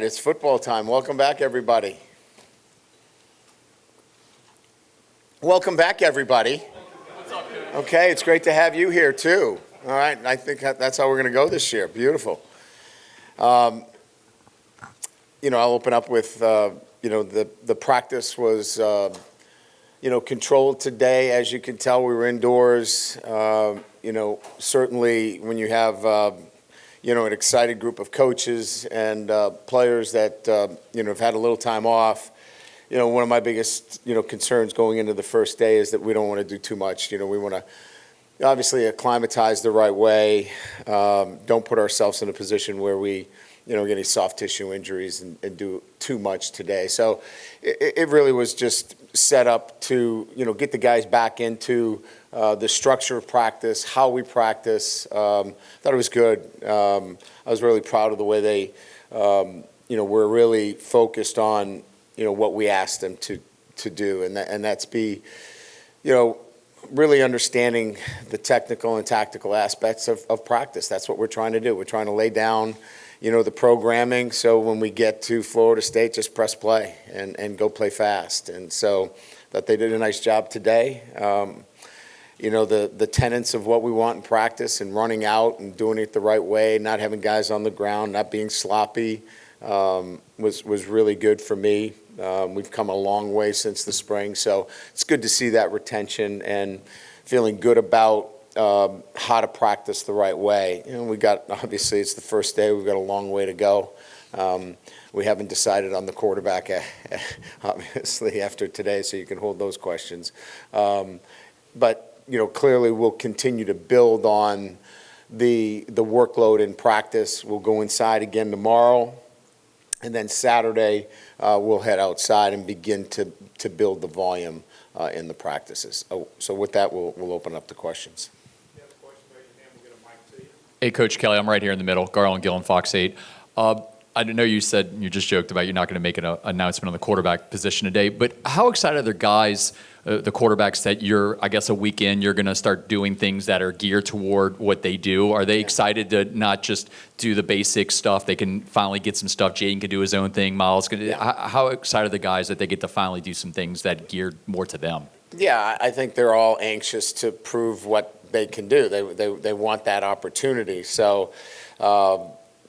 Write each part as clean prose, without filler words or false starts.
it's football time. Welcome back, everybody. Welcome back, everybody. What's up, Coach? Okay, it's great to have you here, too. All right, I think that's how we're going to go this year. Beautiful. I'll open up with, the practice was, controlled today. As you can tell, we were indoors. Certainly when you have, an excited group of coaches and players that, have had a little time off. One of my biggest, concerns going into the first day is that we don't want to do too much. We want to obviously acclimatize the right way. Don't put ourselves in a position where we, get any soft tissue injuries and do too much today. So it really was just set up to, get the guys back into the structure of practice, how we practice. Thought it was good. I was really proud of the way they, were really focused on, what we asked them to do, and that's be, really understanding the technical and tactical aspects of practice. That's what we're trying to do. We're trying to lay down, the programming, so when we get to Florida State, just press play and go play fast. And so that they did a nice job today. The tenets of what we want in practice and running out and doing it the right way, not having guys on the ground, not being sloppy, was really good for me. We've come a long way since the spring, so it's good to see that retention and feeling good about how to practice the right way. Obviously it's the first day, we've got a long way to go. We haven't decided on the quarterback, obviously, after today, so you can hold those questions. But clearly we'll continue to build on the workload in practice. We'll go inside again tomorrow, and then Saturday we'll head outside and begin to build the volume in the practices. So with that, we'll open up the questions. If you have a question, raise your hand, we'll get a mic to you. Hey, Coach Kelly, I'm right here in the middle. Garland Gillen, Fox 8. I know you said, you just joked about you're not going to make an announcement on the quarterback position today, but how excited are the guys, the quarterbacks, that you're, I guess, a week in, you're going to start doing things that are geared toward what they do? Are they excited to not just do the basic stuff? They can finally get some stuff. Jaden can do his own thing. Miles can. How excited are the guys that they get to finally do some things that geared more to them? Yeah, I think they're all anxious to prove what they can do. They want that opportunity. So,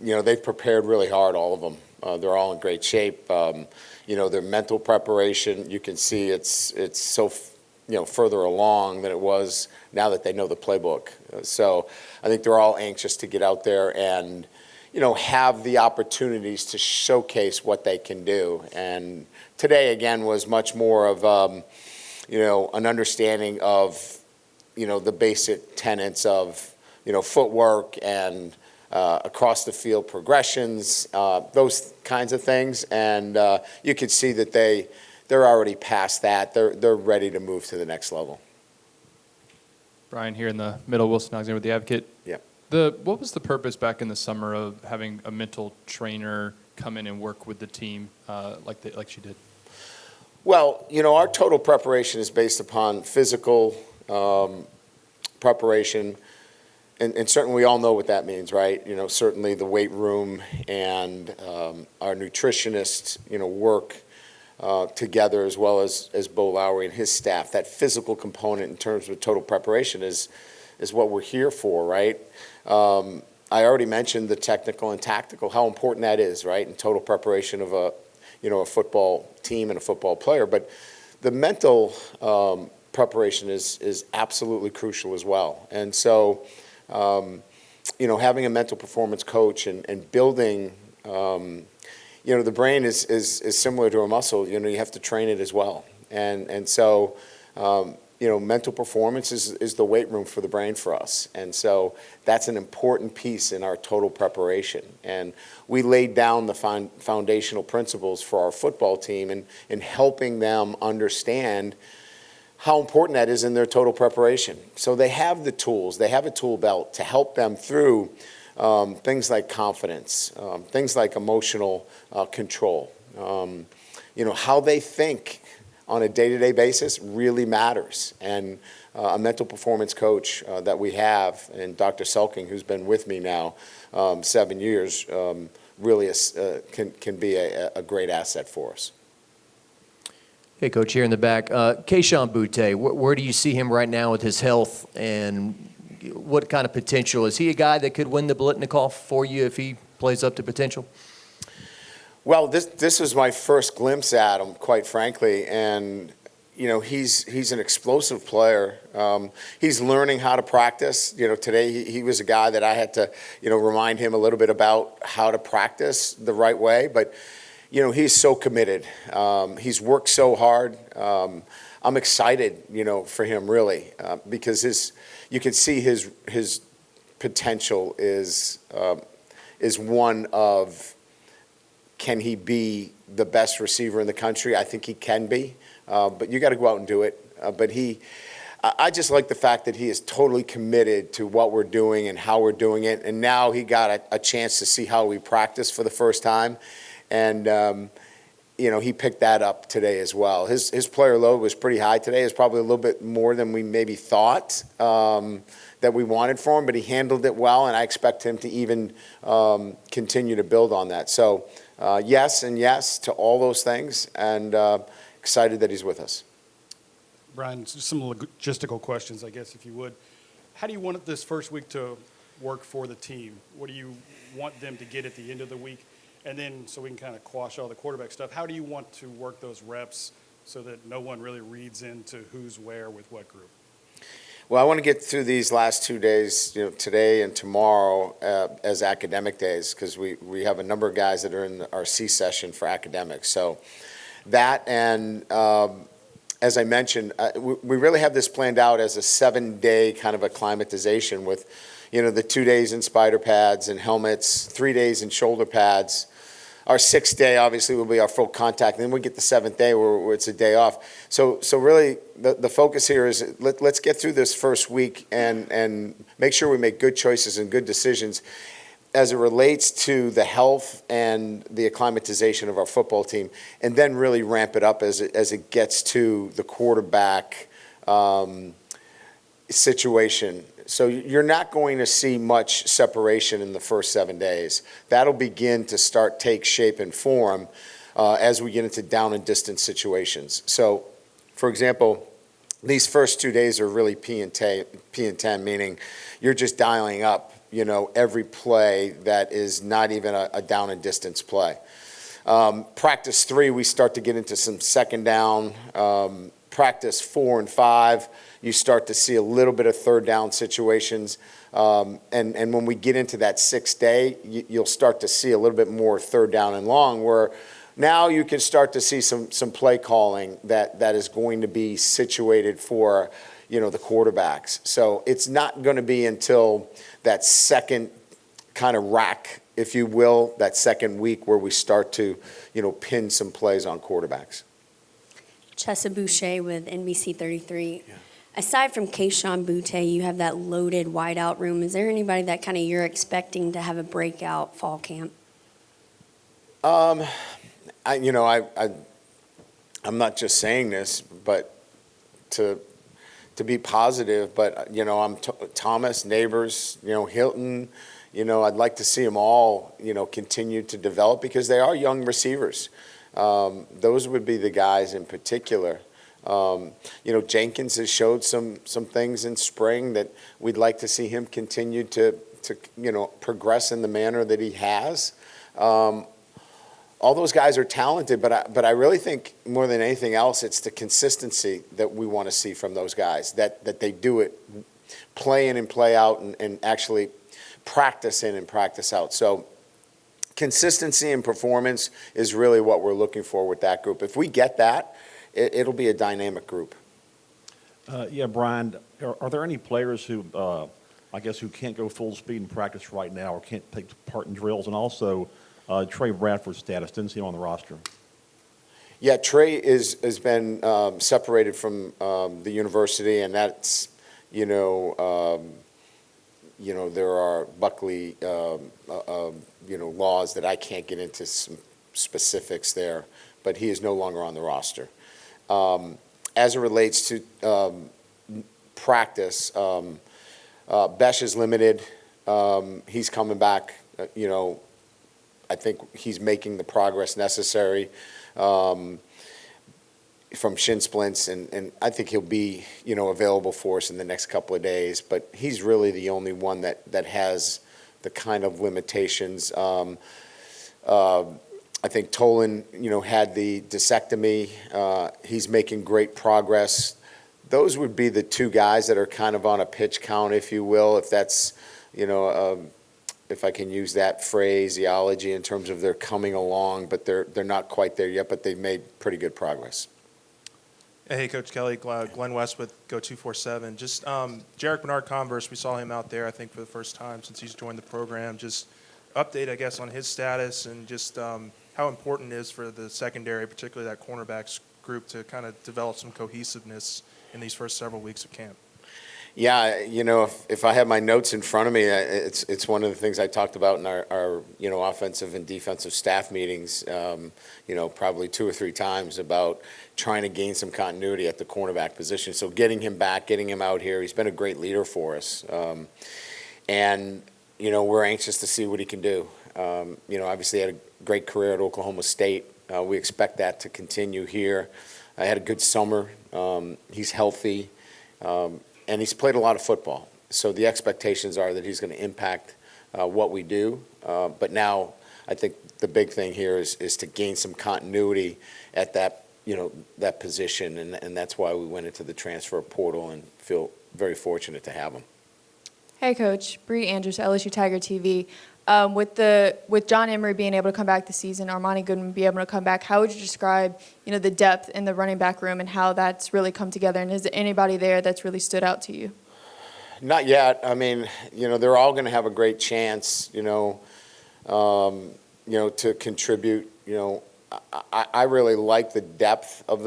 they've prepared really hard, all of them. They're all in great shape. Their mental preparation, you can see it's so, further along than it was now that they know the playbook. So I think they're all anxious to get out there and, have the opportunities to showcase what they can do. And today, again, was much more of, an understanding of, the basic tenets of, footwork and across the field progressions, those kinds of things. And you can see that they're already past that. They're ready to move to the next level. Brian here in the middle, Wilson Alexander with The Advocate. Yeah. What was the purpose back in the summer of having a mental trainer come in and work with the team like she did? Well, our total preparation is based upon physical preparation. And certainly we all know what that means, right? Certainly the weight room and our nutritionists, work together, as well as Bo Lowry and his staff. That physical component in terms of total preparation is what we're here for, right? I already mentioned the technical and tactical, how important that is, right? In total preparation of a football team and a football player. But the mental preparation is absolutely crucial as well. And so, having a mental performance coach and building, the brain is similar to a muscle. You have to train it as well. And so, mental performance is the weight room for the brain for us. And so that's an important piece in our total preparation. And we laid down the foundational principles for our football team in helping them understand how important that is in their total preparation. So they have the tools, they have a tool belt to help them through things like confidence, things like emotional control. How they think on a day-to-day basis really matters. And a mental performance coach that we have, and Dr. Selking, who's been with me now 7 years, really can be a great asset for us. Hey, Coach, here in the back. Keishawn Butte, where do you see him right now with his health, and what kind of potential? Is he a guy that could win the Biletnikoff for you if he plays up to potential? Well, this was my first glimpse at him, quite frankly, and he's an explosive player. He's learning how to practice. Today he was a guy that I had to remind him a little bit about how to practice the right way, but he's so committed. He's worked so hard. I'm excited, for him really, because you can see his potential is one of, can he be the best receiver in the country? I think he can be, but you got to go out and do it. I just like the fact that he is totally committed to what we're doing and how we're doing it, and now he got a chance to see how we practice for the first time. And, he picked that up today as well. His player load was pretty high today. It was probably a little bit more than we maybe thought that we wanted for him, but he handled it well, and I expect him to even continue to build on that. So, yes and yes to all those things, and excited that he's with us. Brian, just some logistical questions, I guess, if you would. How do you want this first week to work for the team? What do you want them to get at the end of the week? And then, so we can kind of quash all the quarterback stuff, how do you want to work those reps so that no one really reads into who's where with what group? Well, I want to get through these last 2 days, today and tomorrow, as academic days, because we have a number of guys that are in our C session for academics. So that, and as I mentioned, we really have this planned out as a 7-day kind of acclimatization with, the 2 days in spider pads and helmets, 3 days in shoulder pads. Our 6th day, obviously, will be our full contact. And then we get the 7th day where it's a day off. So really, the focus here is let's get through this first week and make sure we make good choices and good decisions as it relates to the health and the acclimatization of our football team, and then really ramp it up as it gets to the quarterback situation. So you're not going to see much separation in the first 7 days. That'll begin to take shape and form as we get into down and distance situations. So, for example, these first 2 days are really P and 10, meaning you're just dialing up, every play that is not even a down and distance play. Practice 3, we start to get into some second down. Practice 4 and 5, you start to see a little bit of third down situations. And when we get into that 6th day, you'll start to see a little bit more third down and long, where now you can start to see some play calling that is going to be situated for, the quarterbacks. So it's not going to be until that second kind of rack, if you will, that second week where we start to, pin some plays on quarterbacks. Chessa Boucher with NBC 33. Yeah. Aside from Keishawn Butte, you have that loaded wideout room. Is there anybody that kind of you're expecting to have a breakout fall camp? I'm not just saying this, but to be positive. But I'm Thomas, Neighbors, Hilton. I'd like to see them all, continue to develop because they are young receivers. Those would be the guys in particular. Jenkins has showed some things in spring that we'd like to see him continue to progress in the manner that he has. All those guys are talented, but I really think more than anything else, it's the consistency that we want to see from those guys, that they do it, play in and play out, and actually practice in and practice out. So consistency and performance is really what we're looking for with that group. If we get that, it'll be a dynamic group. Yeah, Brian, are there any players who, who can't go full speed in practice right now or can't take part in drills? And also, Trey Bradford's status, didn't see him on the roster. Yeah, Trey has been separated from the university, and that's, there are Buckley, laws that I can't get into some specifics there, but he is no longer on the roster. As it relates to practice, Besh is limited. He's coming back, I think he's making the progress necessary from shin splints, and I think he'll be, available for us in the next couple of days. But he's really the only one that has the kind of limitations. I think Tolan, had the discectomy. He's making great progress. Those would be the two guys that are kind of on a pitch count, if you will, if that's, if I can use that phraseology in terms of they're coming along, but they're not quite there yet, but they've made pretty good progress. Hey, Coach Kelly, Glenn West with Go247. Just Jarek Bernard-Converse, we saw him out there, I think, for the first time since he's joined the program. Just update, I guess, on his status and just how important it is for the secondary, particularly that cornerbacks group, to kind of develop some cohesiveness in these first several weeks of camp. Yeah, if I have my notes in front of me, it's one of the things I talked about in our offensive and defensive staff meetings, probably 2 or 3 times about trying to gain some continuity at the cornerback position. So getting him back, getting him out here, he's been a great leader for us. And, we're anxious to see what he can do. Obviously had a great career at Oklahoma State. We expect that to continue here. I had a good summer. He's healthy. And he's played a lot of football. So the expectations are that he's going to impact what we do. But now I think the big thing here is to gain some continuity at that, that position. And that's why we went into the transfer portal and feel very fortunate to have him. Hey, Coach. Bree Andrews, LSU Tiger TV. With John Emery being able to come back this season, Armani Goodman be able to come back, how would you describe, the depth in the running back room and how that's really come together? And is there anybody there that's really stood out to you? Not yet. I mean, they're all going to have a great chance, to contribute. I really like the depth of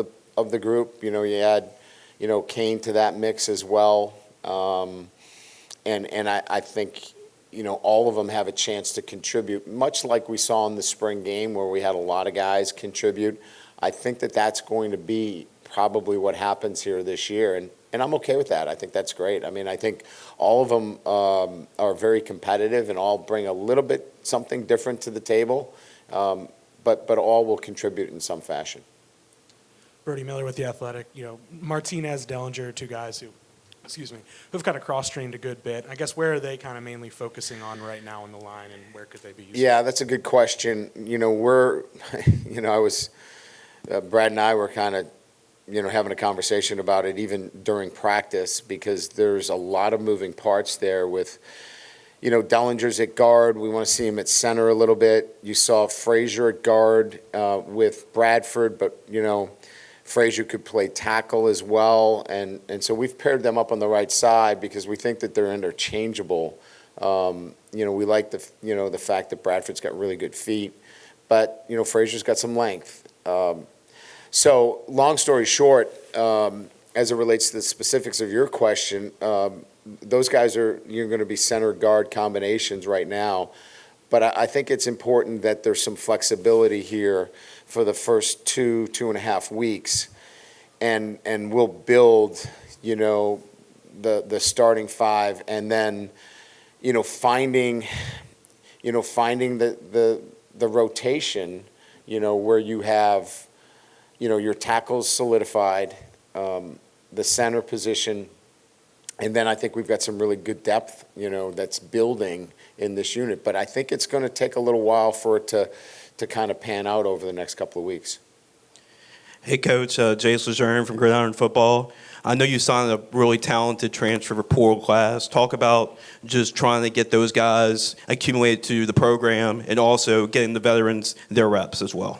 the group. You add, Kane to that mix as well. And I think, all of them have a chance to contribute, much like we saw in the spring game where we had a lot of guys contribute. I think that's going to be probably what happens here this year, and I'm okay with that. I think that's great. I mean, I think all of them are very competitive and all bring a little bit something different to the table, but all will contribute in some fashion. Brody Miller with The Athletic. Martinez, Dellinger, two guys who've kind of cross-trained a good bit. I guess where are they kind of mainly focusing on right now in the line, and where could they be used? Yeah, that's a good question. Brad and I were kind of, having a conversation about it even during practice, because there's a lot of moving parts there with, Dellinger's at guard. We want to see him at center a little bit. You saw Frazier at guard with Bradford, but, Frazier could play tackle as well, and so we've paired them up on the right side because we think that they're interchangeable. We like the fact that Bradford's got really good feet, but Frazier's got some length. So long story short, as it relates to the specifics of your question, those guys you're going to be center guard combinations right now, but I think it's important that there's some flexibility here for the first 2.5 weeks, and we'll build, the starting 5, and then, finding the rotation, where you have, your tackles solidified, the center position, and then I think we've got some really good depth, that's building in this unit. But I think it's going to take a little while for it to kind of pan out over the next couple of weeks. Hey, Coach, Jace Lejeune from Gridiron Football. I know you signed a really talented transfer portal class. Talk about just trying to get those guys accumulated to the program and also getting the veterans their reps as well.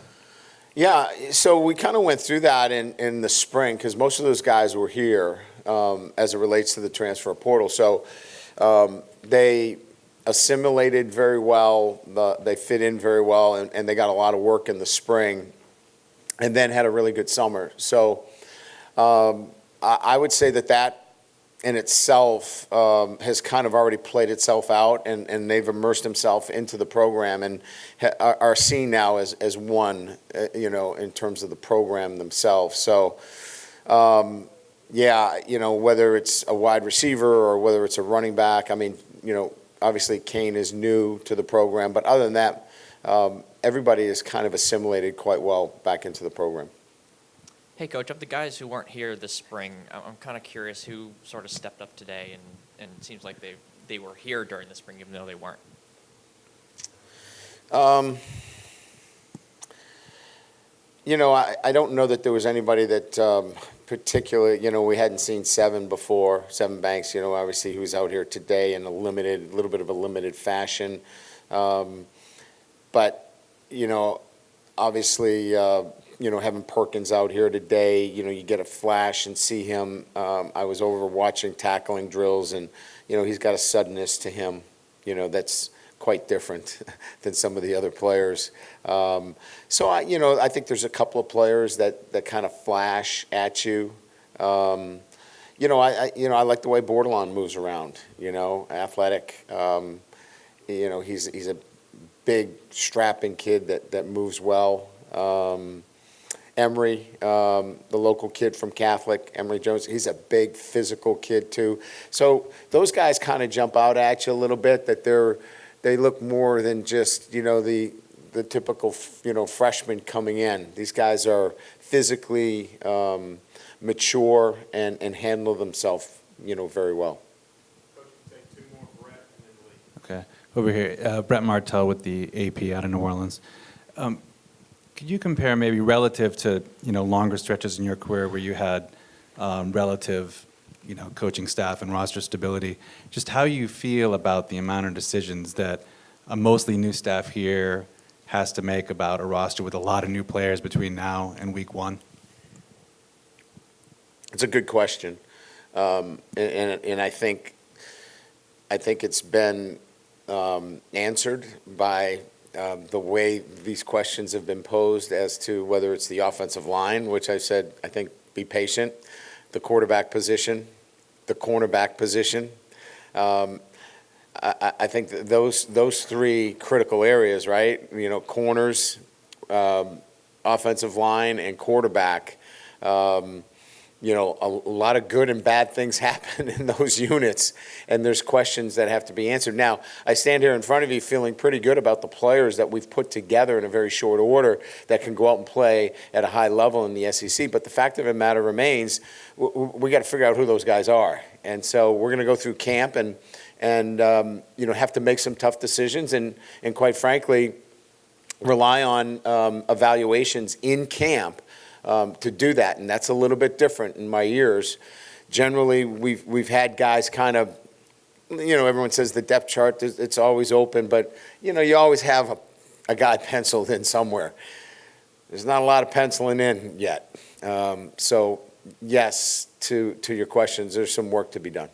Yeah, so we kind of went through that in the spring because most of those guys were here as it relates to the transfer portal. So they assimilated very well, they fit in very well, and they got a lot of work in the spring and then had a really good summer. So I would say that in itself has kind of already played itself out, and they've immersed themselves into the program and are seen now as one, in terms of the program themselves. So, whether it's a wide receiver or whether it's a running back, I mean, obviously Kane is new to the program, but other than that, everybody is kind of assimilated quite well back into the program. Hey, Coach, of the guys who weren't here this spring, I'm kind of curious who sort of stepped up today, and it seems like they were here during the spring even though they weren't. You know, I don't know that there was anybody that particularly, you know, we hadn't seen Seven before, Seven Banks, you know, obviously who's out here today in a little bit of a limited fashion. But, you know, obviously, you know, having Perkins out here today, you know, you get a flash and see him. I was over watching tackling drills, and, you know, he's got a suddenness to him, you know, that's quite different than some of the other players. So, you know, I think there's a couple of players that kind of flash at you. You know, I like the way Bordelon moves around, you know, athletic. You know, he's a big, strapping kid that moves well. Emery, the local kid from Catholic, Emery Jones, he's a big physical kid too. So those guys kind of jump out at you a little bit, that they look more than just, you know, the typical, you know, freshman coming in. These guys are physically mature and handle themselves, you know, very well. Okay. Over here, Brett Martell with the AP out of New Orleans. Could you compare maybe relative to, you know, longer stretches in your career where you had relative, you know, coaching staff and roster stability, just how you feel about the amount of decisions that a mostly new staff here has to make about a roster with a lot of new players between now and week one? It's a good question, and I think it's been answered by the way these questions have been posed as to whether it's the offensive line, which I said I think be patient, the quarterback position, the cornerback position. I think that those three critical areas, right? You know, corners, offensive line, and quarterback. You know, a lot of good and bad things happen in those units, and there's questions that have to be answered. Now, I stand here in front of you feeling pretty good about the players that we've put together in a very short order that can go out and play at a high level in the SEC, but the fact of the matter remains, we got to figure out who those guys are. And so we're going to go through camp and you know, have to make some tough decisions and quite frankly, rely on evaluations in camp to do that, and that's a little bit different in my years. Generally, we've had guys kind of, you know, everyone says the depth chart, it's always open, but, you know, you always have a guy penciled in somewhere. There's not a lot of penciling in yet. So, yes, to your questions, there's some work to be done.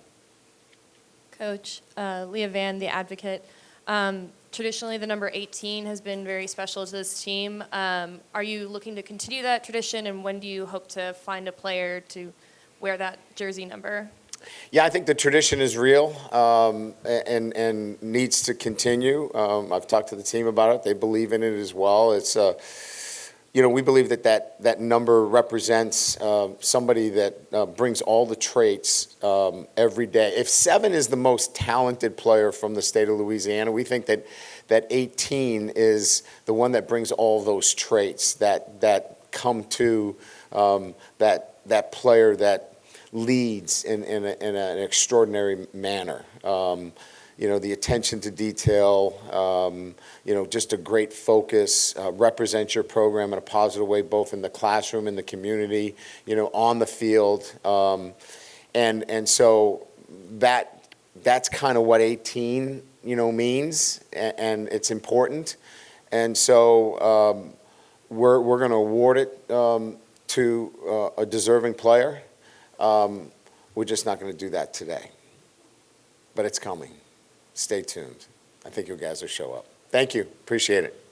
Coach, Leah Van, the advocate. Traditionally, the number 18 has been very special to this team. Are you looking to continue that tradition, and when do you hope to find a player to wear that jersey number? Yeah, I think the tradition is real and needs to continue. I've talked to the team about it. They believe in it as well. It's you know, we believe that number represents somebody that brings all the traits every day. If 7 is the most talented player from the state of Louisiana, we think that 18 is the one that brings all those traits that come to that player that leads in an extraordinary manner. You know, the attention to detail, you know, just a great focus, represent your program in a positive way, both in the classroom, in the community, you know, on the field. And so that's kind of what 18, you know, means, and it's important. And so we're going to award it to a deserving player. We're just not going to do that today. But it's coming. Stay tuned. I think you guys will show up. Thank you. Appreciate it.